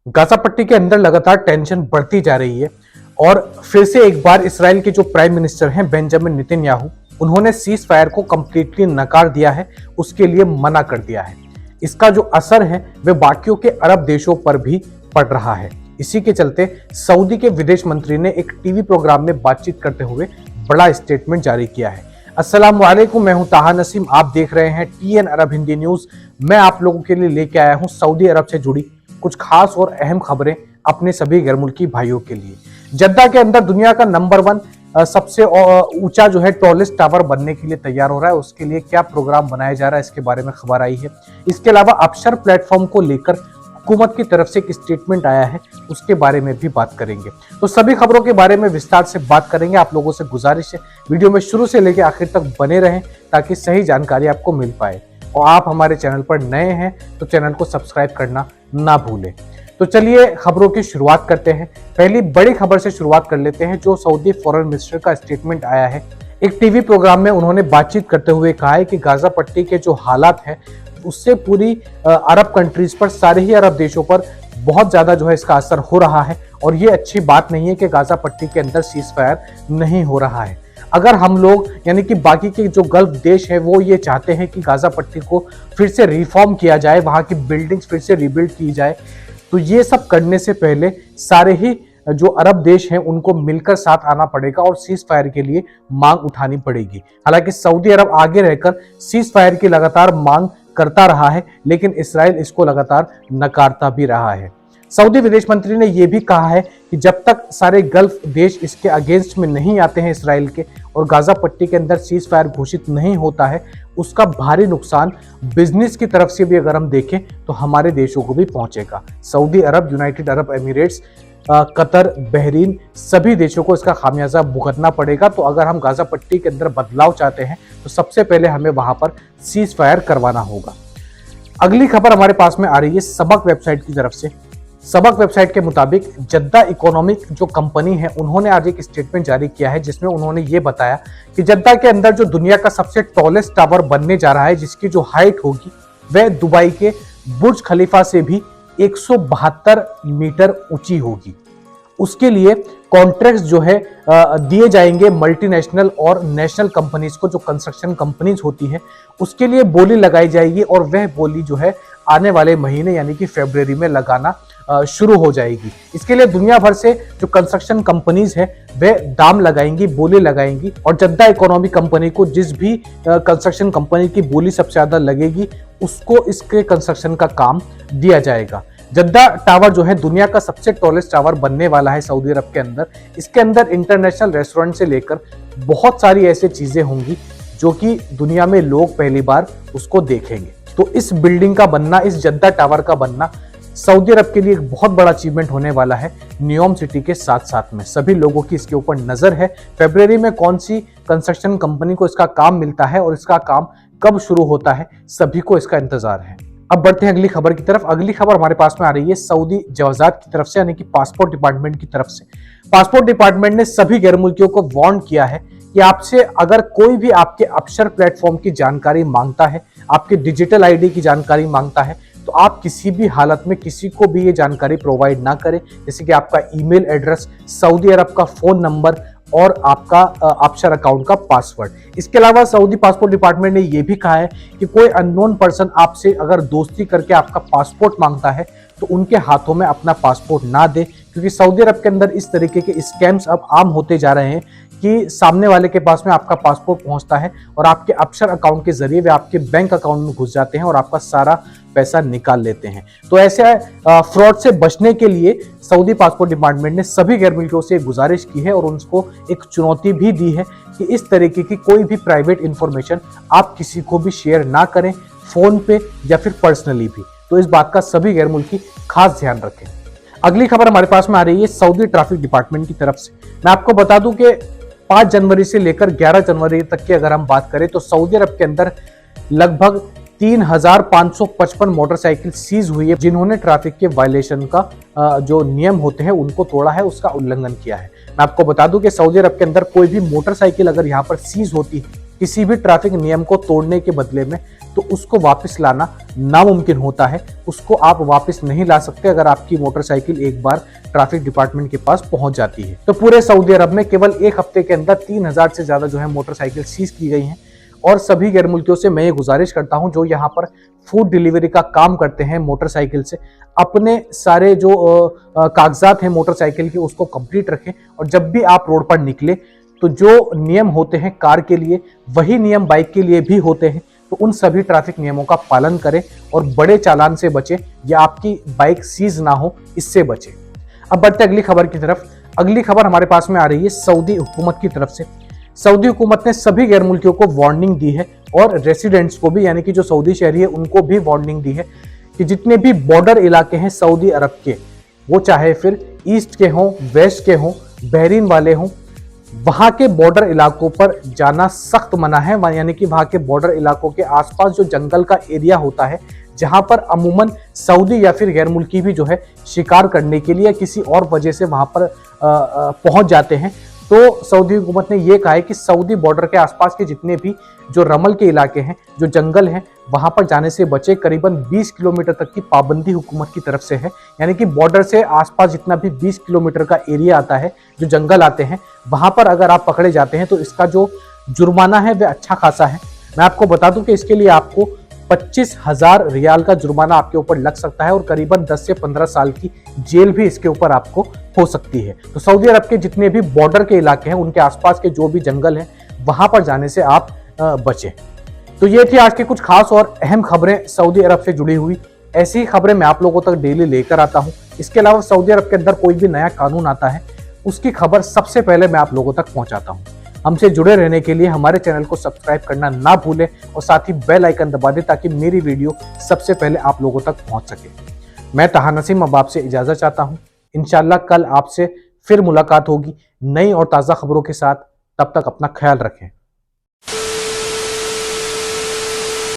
Gaza पट्टी के अंदर लगातार टेंशन बढ़ती जा रही है और फिर से एक बार इस्राएल के जो प्राइम मिनिस्टर हैं बेंजामिन नेतन्याहू, उन्होंने सीज फायर को कंप्लीटली नकार दिया है, उसके लिए मना कर दिया है। इसका जो असर है वह बाकियों के अरब देशों पर भी पड़ रहा है। इसी के चलते सऊदी के विदेश मंत्री ने एक टीवी प्रोग्राम में बातचीत करते हुए बड़ा स्टेटमेंट जारी किया है। अस्सलाम वालेकुम, मैं हूं ताहा नसीम, आप देख रहे हैं TN अरब हिंदी न्यूज। मैं आप लोगों के लिए लेके आया हूं सऊदी अरब से जुड़ी कुछ खास और अहम खबरें अपने सभी गैर मुल्की भाइयों के लिए। जद्दा के अंदर दुनिया का नंबर 1 सबसे ऊंचा जो है टॉलेस्ट टावर बनने के लिए तैयार हो रहा है। उसके लिए क्या प्रोग्राम बनाया जा रहा है, इसके बारे में खबर आई है। इसके अलावा अबशर प्लेटफॉर्म को लेकर हुकूमत की तरफ से एक स्टेटमेंट आया है, उसके बारे में भी बात करेंगे। तो सभी खबरों के बारे में विस्तार से बात करेंगे। आप लोगों से गुजारिश है वीडियो में शुरू से लेकर आखिर तक बने रहें ताकि सही जानकारी आपको मिल पाए। और आप हमारे चैनल पर नए हैं तो चैनल को सब्सक्राइब करना ना भूलें। तो चलिए खबरों की शुरुआत करते हैं। पहली बड़ी खबर से शुरुआत कर लेते हैं, जो सऊदी फॉरेन मिनिस्टर का स्टेटमेंट आया है। एक टीवी प्रोग्राम में उन्होंने बातचीत करते हुए कहा है कि गाजा पट्टी के जो हालात हैं उससे पूरी अरब कंट्रीज पर, सारे ही अरब देशों पर बहुत ज्यादा जो है इसका असर हो रहा है। और ये अच्छी बात नहीं है कि गाजा पट्टी के अंदर सीज फायर नहीं हो रहा है। अगर हम लोग यानी कि बाकी के जो गल्फ देश है वो ये चाहते हैं कि गाजा पट्टी को फिर से रिफॉर्म किया जाए, वहां की बिल्डिंग्स फिर से रिबिल्ड की जाए, तो ये सब करने से पहले सारे ही जो अरब देश हैं उनको मिलकर साथ आना पड़ेगा और सीज फायर के लिए मांग उठानी पड़ेगी। हालांकि सऊदी अरब आगे रहकर सीज फायर की लगातार मांग करता रहा है, लेकिन इस्राएल इसको लगातार नकारता भी रहा है। सऊदी विदेश मंत्री ने यह भी कहा है कि जब तक सारे गल्फ देश इसके अगेंस्ट में नहीं आते हैं इस्राएल के, और गाजा पट्टी के अंदर सीज फायर घोषित नहीं होता है, उसका भारी नुकसान बिजनेस की तरफ से भी अगर हम देखें तो हमारे देशों को भी पहुंचेगा। Saudi Arab, United Arab Emirates, Qatar, Bahrain, सभी देशों को इसका खामियाजा भुगतना पड़ेगा। तो अगर हम गाजा पट्टी के अंदर बदलाव चाहते हैं तो सबसे पहले हमें वहां पर सीज फायर करवाना होगा। अगली खबर हमारे पास में आ रही है सबक वेबसाइट की तरफ से। सबक वेबसाइट के मुताबिक जद्दा इकोनॉमिक जो कंपनी है उन्होंने आज एक स्टेटमेंट जारी किया है, जिसमें उन्होंने ये बताया कि जद्दा के अंदर जो दुनिया का सबसे टॉलेस्ट टावर बनने जा रहा है, जिसकी जो हाइट होगी वह दुबई के बुर्ज खलीफा से भी 172 मीटर ऊंची होगी। उसके लिए कॉन्ट्रैक्ट्स जो है दिए जाएंगे मल्टीनेशनल और नेशनल कंपनीज को, जो कंस्ट्रक्शन कंपनीज होती है उसके लिए बोली लगाई जाएगी। और वह बोली जो है आने वाले महीने यानी कि फरवरी में लगाना शुरू हो जाएगी। इसके लिए दुनिया भर से जो कंस्ट्रक्शन कंपनीज है वे दाम लगाएंगी, बोली लगाएंगी, और जद्दा इकोनॉमिक कंपनी को जिस भी कंस्ट्रक्शन कंपनी की बोली सबसे ज्यादा लगेगी उसको इसके कंस्ट्रक्शन का काम दिया जाएगा। जद्दा टावर जो है दुनिया का सबसे टॉलेस्ट टावर बनने वाला है सऊदी अरब के अंदर। इसके अंदर इंटरनेशनल रेस्टोरेंट से लेकर बहुत सारी ऐसी चीजें होंगी जो कि दुनिया में लोग पहली बार उसको देखेंगे। तो इस बिल्डिंग का बनना, इस जद्दा टावर का बनना सऊदी अरब के लिए एक बहुत बड़ा अचीवमेंट होने वाला है। न्यूयॉर्क सिटी के साथ साथ में सभी लोगों की इसके ऊपर नजर है। फरवरी में कौन सी कंस्ट्रक्शन कंपनी को इसका काम मिलता है और इसका काम कब शुरू होता है, सभी को इसका इंतजार है। अब बढ़ते हैं अगली खबर की तरफ। अगली खबर हमारे पास में आ रही है सऊदी जवाजात की तरफ से, यानी कि पासपोर्ट डिपार्टमेंट की तरफ से। पासपोर्ट डिपार्टमेंट ने सभी गैर मुल्कियों को वार्न किया है कि आपसे अगर कोई भी आपके अबशर प्लेटफॉर्म की जानकारी मांगता है, आपके डिजिटल आईडी की जानकारी मांगता है, तो आप किसी भी हालत में किसी को भी ये जानकारी प्रोवाइड ना करें, जैसे कि आपका ईमेल एड्रेस, सऊदी अरब का फोन नंबर और आपका अबशर अकाउंट का पासवर्ड। इसके अलावा सऊदी पासपोर्ट डिपार्टमेंट ने यह भी कहा है कि कोई अननोन पर्सन आपसे अगर दोस्ती करके आपका पासपोर्ट मांगता है तो उनके हाथों में अपना पासपोर्ट ना दे, क्योंकि सऊदी अरब के अंदर इस तरीके के स्कैम्स अब आम होते जा रहे हैं कि सामने वाले के पास में आपका पासपोर्ट पहुंचता है और आपके अबशर अकाउंट के जरिए वे आपके बैंक अकाउंट में घुस जाते हैं और आपका सारा पैसा निकाल लेते हैं। तो ऐसे फ्रॉड से बचने के लिए सऊदी पासपोर्ट डिपार्टमेंट ने सभी गैर मुल्कियों से गुजारिश की है और उनको एक चुनौती भी दी है कि इस तरीके की कोई भी प्राइवेट इंफॉर्मेशन आप किसी को भी शेयर ना करें, फोन पे या फिर पर्सनली भी। तो इस बात का सभी गैर मुल्की खास ध्यान रखें। अगली खबर हमारे पास में आ रही है सऊदी ट्रैफिक डिपार्टमेंट की तरफ से। मैं आपको बता दूं कि 5 जनवरी से लेकर 11 जनवरी तक की अगर हम बात करें तो सऊदी अरब के अंदर लगभग 3555 मोटरसाइकिल सीज हुई है, जिन्होंने ट्रैफिक के वायलेशन का जो नियम होते हैं उनको तोड़ा है, उसका उल्लंघन किया है। मैं आपको बता दूं कि सऊदी अरब के अंदर कोई भी मोटरसाइकिल अगर यहाँ पर सीज होती है किसी भी ट्रैफिक नियम को तोड़ने के बदले में, तो उसको वापस लाना नामुमकिन होता है। उसको आप वापस नहीं ला सकते अगर आपकी मोटरसाइकिल एक बार ट्रैफिक डिपार्टमेंट के पास पहुंच जाती है। तो पूरे सऊदी अरब में केवल एक हफ्ते के अंदर 3000 से ज्यादा जो है मोटरसाइकिल सीज की गई हैं। और सभी गैर मुल्कियों से मैं ये गुजारिश करता हूं जो यहाँ पर फूड डिलीवरी का काम करते हैं मोटरसाइकिल से, अपने सारे जो कागजात हैं मोटरसाइकिल के उसको कंप्लीट रखें। और जब भी आप रोड पर निकले तो जो नियम होते हैं कार के लिए वही नियम बाइक के लिए भी होते हैं। तो उन सभी ट्रैफिक नियमों का पालन करें और बड़े चालान से बचें या आपकी बाइक सीज ना हो, इससे बचें। अब बढ़ते अगली खबर की तरफ। अगली खबर हमारे पास में आ रही है सऊदी हुकूमत की तरफ से। सऊदी हुकूमत ने सभी गैर मुल्कियों को वार्निंग दी है और रेसिडेंट्स को भी, यानी कि जो सऊदी शहरी है उनको भी वार्निंग दी है कि जितने भी बॉर्डर इलाके हैं सऊदी अरब के, वो चाहे फिर ईस्ट के हों, वेस्ट के हों, बहरीन वाले हों, वहां के बॉर्डर इलाकों पर जाना सख्त मना है। यानी कि वहां के बॉर्डर इलाकों के आसपास जो जंगल का एरिया होता है जहां पर अमूमन सऊदी या फिर गैर मुल्की भी जो है शिकार करने के लिए या किसी और वजह से वहां पर पहुंच जाते हैं, तो सऊदी हुकूमत ने यह कहा है कि सऊदी बॉर्डर के आसपास के जितने भी जो रमल के इलाके हैं, जो जंगल हैं, वहां पर जाने से बचे। करीबन 20 किलोमीटर तक की पाबंदी हुकूमत की तरफ से है। यानी कि बॉर्डर से आसपास जितना भी 20 किलोमीटर का एरिया आता है, जो जंगल आते हैं, वहां पर अगर आप पकड़े जाते हैं तो इसका जो जुर्माना है वह अच्छा खासा है। मैं आपको बता दूं कि इसके लिए आपको 25,000 रियाल का जुर्माना आपके ऊपर लग सकता है और करीबन 10 से 15 साल की जेल भी इसके ऊपर आपको हो सकती है। तो सऊदी अरब के जितने भी बॉर्डर के इलाके हैं, उनके आसपास के जो भी जंगल हैं, वहां पर जाने से आप बचें। तो ये थी आज की कुछ खास और अहम खबरें सऊदी अरब से जुड़ी हुई। ऐसी ही खबरें मैं आप लोगों तक डेली लेकर आता हूं। इसके अलावा सऊदी अरब के अंदर कोई भी नया कानून आता है, उसकी खबर सबसे पहले मैं आप लोगों तक पहुंचाता हूं। हमसे जुड़े रहने के लिए हमारे चैनल को सब्सक्राइब करना ना भूलें और साथ ही बेल आइकन दबा दें ताकि मेरी वीडियो सबसे पहले आप लोगों तक पहुंच सके। मैं तहा नसीम अब आपसे इजाजत चाहता हूं। इंशाल्लाह कल आपसे फिर मुलाकात होगी नई और ताज़ा खबरों के साथ। तब तक अपना ख्याल रखें।